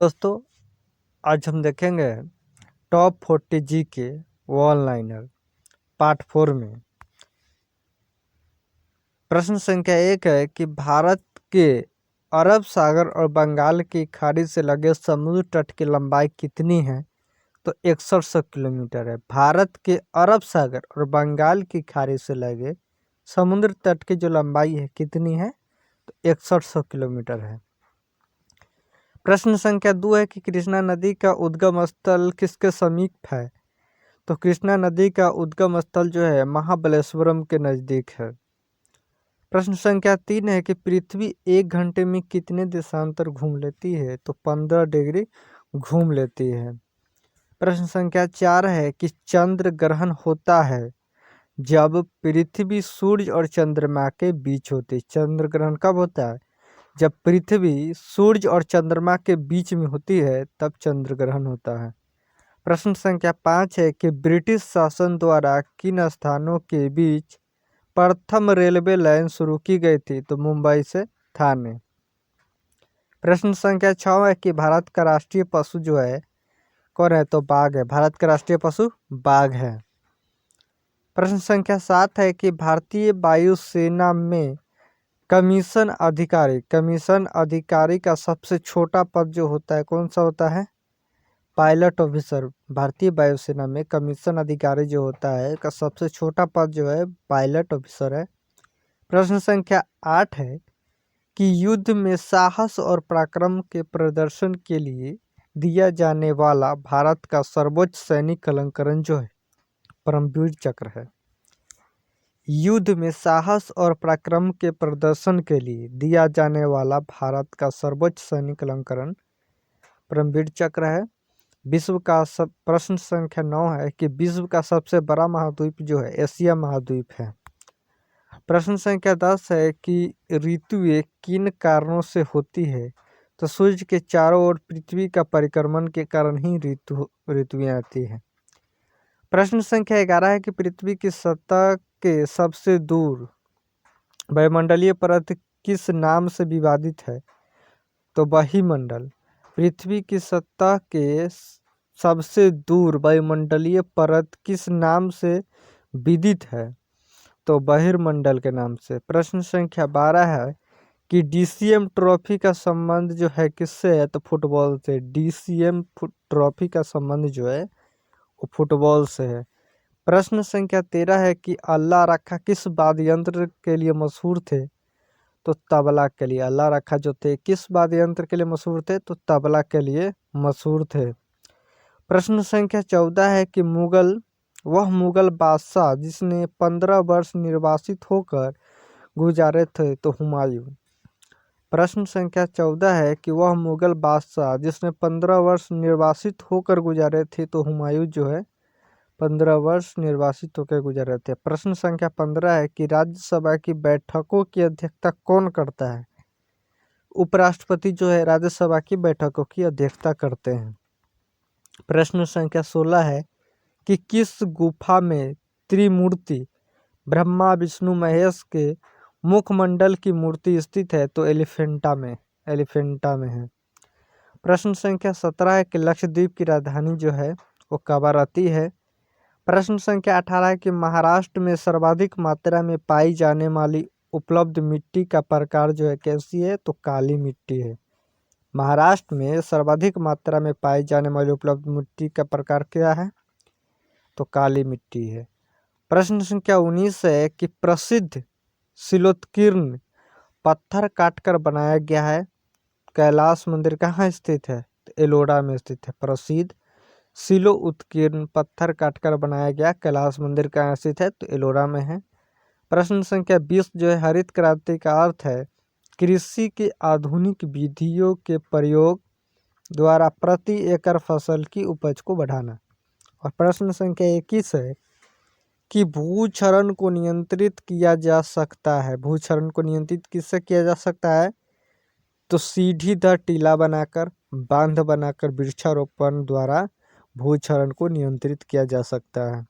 दोस्तों, आज हम देखेंगे टॉप 40 जी के वन लाइनर पार्ट 4 में। प्रश्न संख्या 1 है कि भारत के अरब सागर और बंगाल की खाड़ी से लगे समुद्र तट की लंबाई कितनी है? तो 6100 किलोमीटर है। भारत के अरब सागर और बंगाल की खाड़ी से लगे समुद्र तट की जो लंबाई है कितनी है? तो 6100 किलोमीटर है। प्रश्न संख्या 2 है कि कृष्णा नदी का उद्गम स्थल किसके समीप है? तो कृष्णा नदी का उद्गम स्थल जो है महाबलेश्वरम के नज़दीक है। प्रश्न संख्या 3 है कि पृथ्वी 1 घंटे में कितने देशांतर घूम लेती है? तो 15 डिग्री घूम लेती है। प्रश्न संख्या 4 है कि चंद्र ग्रहण होता है जब पृथ्वी सूर्य और चंद्रमा के बीच होती है। चंद्र ग्रहण कब होता है? जब पृथ्वी सूर्य और चंद्रमा के बीच में होती है तब चंद्र ग्रहण होता है। प्रश्न संख्या 5 है कि ब्रिटिश शासन द्वारा किन स्थानों के बीच प्रथम रेलवे लाइन शुरू की गई थी? तो मुंबई से थाने। प्रश्न संख्या 6 है कि भारत का राष्ट्रीय पशु जो है कौन है? तो बाघ है। भारत का राष्ट्रीय पशु बाघ है। प्रश्न संख्या 7 है कि भारतीय वायुसेना में कमीशन अधिकारी का सबसे छोटा पद जो होता है कौन सा होता है? Pilot officer. भारतीय वायुसेना में कमीशन अधिकारी जो होता है का सबसे छोटा पद जो है पायलट ऑफिसर है। प्रश्न संख्या 8 है कि युद्ध में साहस और पराक्रम के प्रदर्शन के लिए दिया जाने वाला भारत का सर्वोच्च सैनिक अलंकरण जो है परमवीर चक्र है। युद्ध में साहस और पराक्रम के प्रदर्शन के लिए दिया जाने वाला भारत का सर्वोच्च सैनिक अलंकरण परमवीर चक्र है। प्रश्न संख्या 9 है कि विश्व का सबसे बड़ा महाद्वीप जो है एशिया महाद्वीप है। प्रश्न संख्या 10 है कि ऋतुएं किन कारणों से होती है? तो सूर्य के चारों ओर पृथ्वी का परिक्रमण के कारण ही ऋतुएं आती है। प्रश्न संख्या 11 है कि पृथ्वी की सतह के सबसे दूर वायुमंडलीय परत किस नाम से विवादित है? तो वायुमंडल। पृथ्वी की सतह के सबसे दूर वायुमंडलीय परत किस नाम से विदित है? तो बहिर्मंडल के नाम से। प्रश्न संख्या 12 है कि डीसीएम ट्रॉफी का संबंध जो है किससे है? तो फुटबॉल से। डीसीएम ट्रॉफी का संबंध जो है वो फुटबॉल से है। प्रश्न संख्या 13 है कि अल्लाह रखा किस वाद्य यंत्र के लिए मशहूर थे? तो तबला के लिए। अल्लाह रखा जो थे किस वाद्य यंत्र के लिए मशहूर थे? तो तबला के लिए मशहूर थे। प्रश्न संख्या 14 है कि वह मुगल बादशाह जिसने 15 वर्ष निर्वासित होकर गुजारे थे तो हुमायूं। प्रश्न संख्या 14 है कि वह मुगल बादशाह जिसने 15 वर्ष निर्वासित होकर गुजारे थे तो हुमायूं जो है 15 वर्ष निर्वासित होकर गुजारे थे। प्रश्न संख्या 15 है कि राज्यसभा की बैठकों की अध्यक्षता कौन करता है? उपराष्ट्रपति जो है राज्यसभा की बैठकों की अध्यक्षता करते हैं। प्रश्न संख्या 16 है कि किस गुफा में त्रिमूर्ति ब्रह्मा विष्णु महेश के मुखमंडल की मूर्ति स्थित है? तो एलिफेंटा में है। प्रश्न संख्या 17 है कि लक्षद्वीप की राजधानी जो है वो कवारत्ती है। प्रश्न संख्या 18 है कि महाराष्ट्र में सर्वाधिक मात्रा में पाई जाने वाली उपलब्ध मिट्टी का प्रकार जो है कैसी है? तो काली मिट्टी है। महाराष्ट्र में सर्वाधिक मात्रा में पाई जाने वाली उपलब्ध मिट्टी का प्रकार क्या है? तो काली मिट्टी है। प्रश्न संख्या 19 है कि प्रसिद्ध शिलोत्कीर्ण पत्थर काटकर बनाया गया है कैलाश मंदिर कहाँ स्थित है? तो एलोरा में स्थित है। प्रसिद्ध शिलो उत्कीर्ण पत्थर काटकर बनाया गया कैलाश मंदिर कहाँ स्थित है? तो एलोरा में है। प्रश्न संख्या 20 जो है हरित क्रांति का अर्थ है कृषि के आधुनिक विधियों के प्रयोग द्वारा प्रति एकड़ फसल की उपज को बढ़ाना। और प्रश्न संख्या 21 है कि भूक्षरण को नियंत्रित किया जा सकता है। भूक्षरण को नियंत्रित किससे किया जा सकता है? तो सीढ़ीदार टीला बनाकर बांध बनाकर वृक्षारोपण द्वारा भूक्षरण को नियंत्रित किया जा सकता है।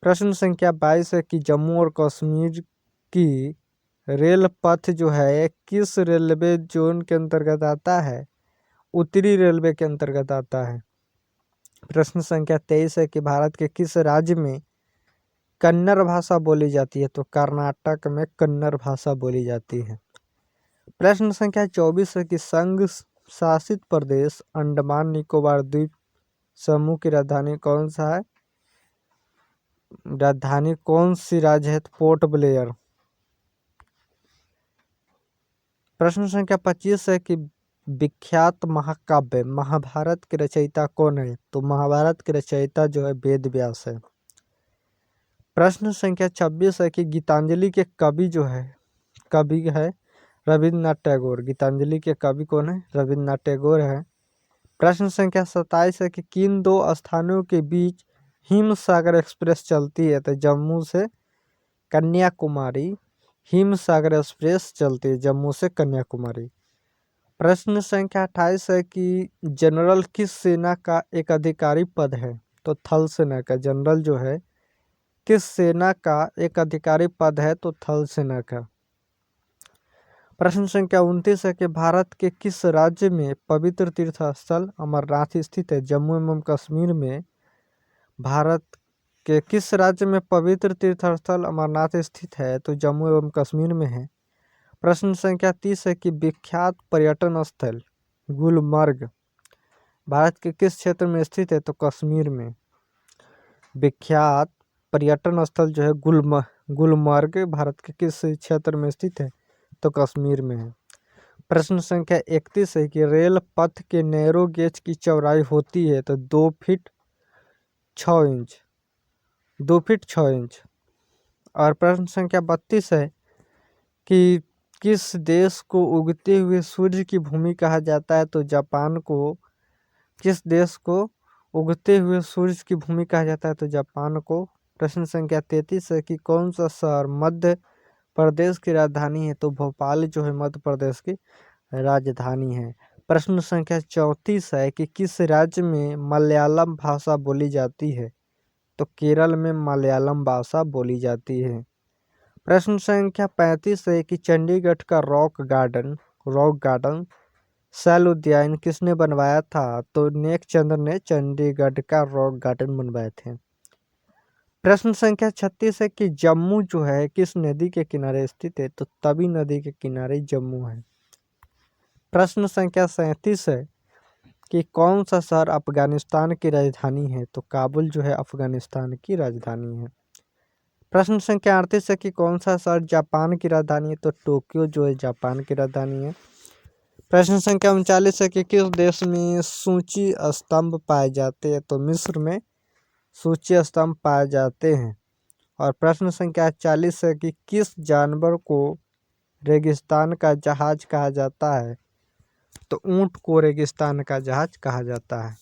प्रश्न संख्या 22 है कि जम्मू और कश्मीर की रेल पथ जो है किस रेलवे जोन के अंतर्गत आता है? उत्तरी रेलवे के अंतर्गत आता है। प्रश्न संख्या 23 है कि भारत के किस राज्य में कन्नड़ भाषा बोली जाती है? तो कर्नाटक में कन्नड़ भाषा बोली जाती है। प्रश्न संख्या 24 है कि संघ शासित प्रदेश अंडमान निकोबार द्वीप समूह की राजधानी कौन सा है? राजधानी कौन सी राज्य है? Port Blair. प्रश्न संख्या 25 है कि विख्यात महाकाव्य महाभारत के रचयिता कौन है? तो महाभारत के रचयिता जो है वेद व्यास है। प्रश्न संख्या 26 है कि गीतांजलि के कवि जो है रविन्द्रनाथ टैगोर। गीतांजलि के कवि कौन है? रविन्द्रनाथ टैगोर है। प्रश्न संख्या 27 है कि किन दो स्थानों के बीच हिमसागर एक्सप्रेस चलती है? तो जम्मू से कन्याकुमारी हिमसागर एक्सप्रेस चलती है, जम्मू से कन्याकुमारी। प्रश्न संख्या 28 है कि जनरल किस सेना का एक अधिकारी पद है? तो थल सेना का। जनरल जो है किस सेना का एक अधिकारी पद है? तो थल सेना का। प्रश्न संख्या 29 है कि भारत के किस राज्य में पवित्र तीर्थ स्थल अमरनाथ स्थित है? जम्मू एवं कश्मीर में भारत के किस राज्य में पवित्र तीर्थ स्थल अमरनाथ स्थित है? तो जम्मू एवं कश्मीर में है। प्रश्न संख्या 30 है कि विख्यात पर्यटन स्थल गुलमर्ग भारत के किस क्षेत्र में स्थित है? तो कश्मीर में। विख्यात पर्यटन स्थल जो है गुलमर्ग भारत के किस क्षेत्र में स्थित है? तो कश्मीर में है। प्रश्न संख्या 31 है कि रेल पथ के नैरो गेज की चौड़ाई होती है? तो 2 फीट 6 इंच। 2 feet 6 inch. और प्रश्न संख्या 32 है कि किस देश को उगते हुए सूर्य की भूमि कहा जाता है? तो जापान को। किस देश को उगते हुए सूर्य की भूमि कहा जाता है? तो जापान को। प्रश्न संख्या 33 है कि कौन सा शहर मध्य प्रदेश की राजधानी है? तो भोपाल जो है मध्य प्रदेश की राजधानी है। प्रश्न संख्या 34 है कि किस राज्य में मलयालम भाषा बोली जाती है? तो केरल में मलयालम भाषा बोली जाती है। प्रश्न संख्या 35 है कि चंडीगढ़ का रॉक गार्डन शैल उद्यान किसने बनवाया था? तो नेक चंद्र ने चंडीगढ़ का रॉक गार्डन बनवाए थे। प्रश्न संख्या 36 है कि जम्मू जो है किस नदी के किनारे स्थित है? तो तवी नदी के किनारे जम्मू है। प्रश्न संख्या 37 है कि कौन सा शहर अफगानिस्तान की राजधानी है? तो काबुल जो है अफगानिस्तान की राजधानी है। प्रश्न संख्या 38 है कि कौन सा शहर जापान की राजधानी है? तो टोक्यो जो है जापान की राजधानी है। प्रश्न संख्या 39 है कि किस देश में सूची स्तंभ पाए जाते हैं? तो मिस्र में सूची स्तंभ पाए जाते हैं। और प्रश्न संख्या 40 है कि किस जानवर को रेगिस्तान का जहाज कहा जाता है? तो ऊंट को रेगिस्तान का जहाज कहा जाता है।